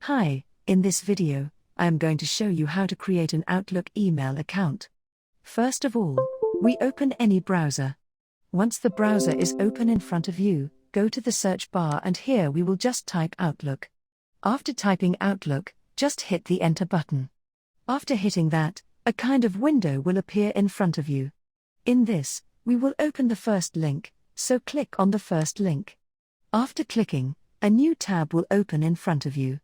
Hi, in this video, I am going to show you how to create an Outlook email account. First of all, we open any browser. Once the browser is open in front of you, go to the search bar and here we will just type Outlook. After typing Outlook, just hit the Enter button. After hitting that, a kind of window will appear in front of you. In this, we will open the first link, so click on the first link. After clicking, a new tab will open in front of you.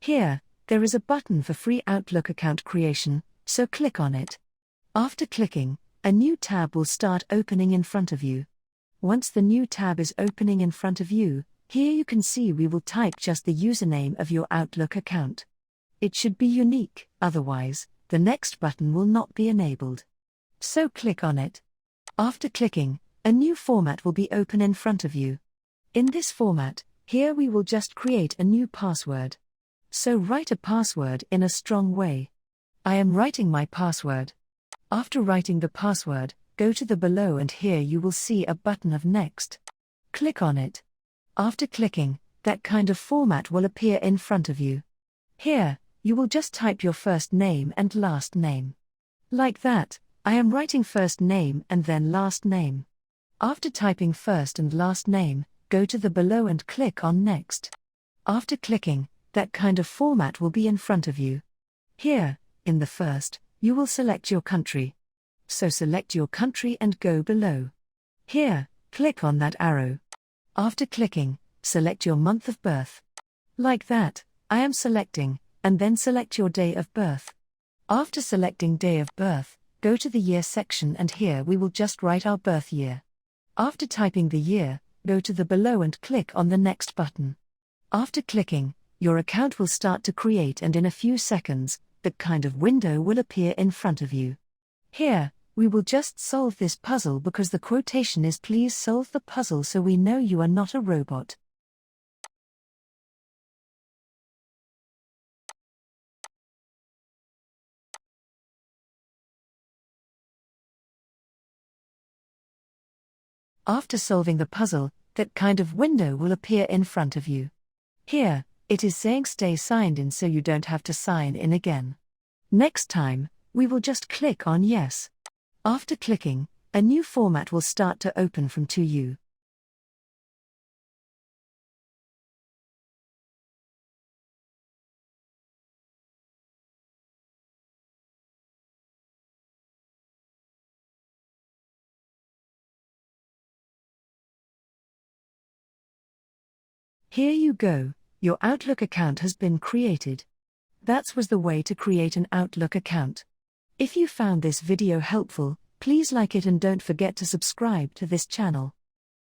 Here, there is a button for free Outlook account creation, so click on it. After clicking, a new tab will start opening in front of you. Once the new tab is opening in front of you, here you can see we will type just the username of your Outlook account. It should be unique, otherwise, the next button will not be enabled. So click on it. After clicking, a new format will be open in front of you. In this format, here we will just create a new password. So write a password in a strong way. I am writing my password. After writing the password, go to the below and here you will see a button of Next. Click on it. After clicking, that kind of format will appear in front of you. Here, you will just type your first name and last name. Like that, I am writing first name and then last name. After typing first and last name, go to the below and click on Next. After clicking, that kind of format will be in front of you. Here, in the first, you will select your country. So select your country and go below. Here, click on that arrow. After clicking, select your month of birth. Like that, I am selecting, and then select your day of birth. After selecting day of birth, go to the year section and here we will just write our birth year. After typing the year, go to the below and click on the Next button. After clicking, your account will start to create and in a few seconds, that kind of window will appear in front of you. Here, we will just solve this puzzle because the quotation is please solve the puzzle so we know you are not a robot. After solving the puzzle, that kind of window will appear in front of you. Here, it is saying stay signed in so you don't have to sign in again. Next time, we will just click on Yes. After clicking, a new format will start to open from to you. Here you go, your Outlook account has been created. That was the way to create an Outlook account. If you found this video helpful, please like it and don't forget to subscribe to this channel.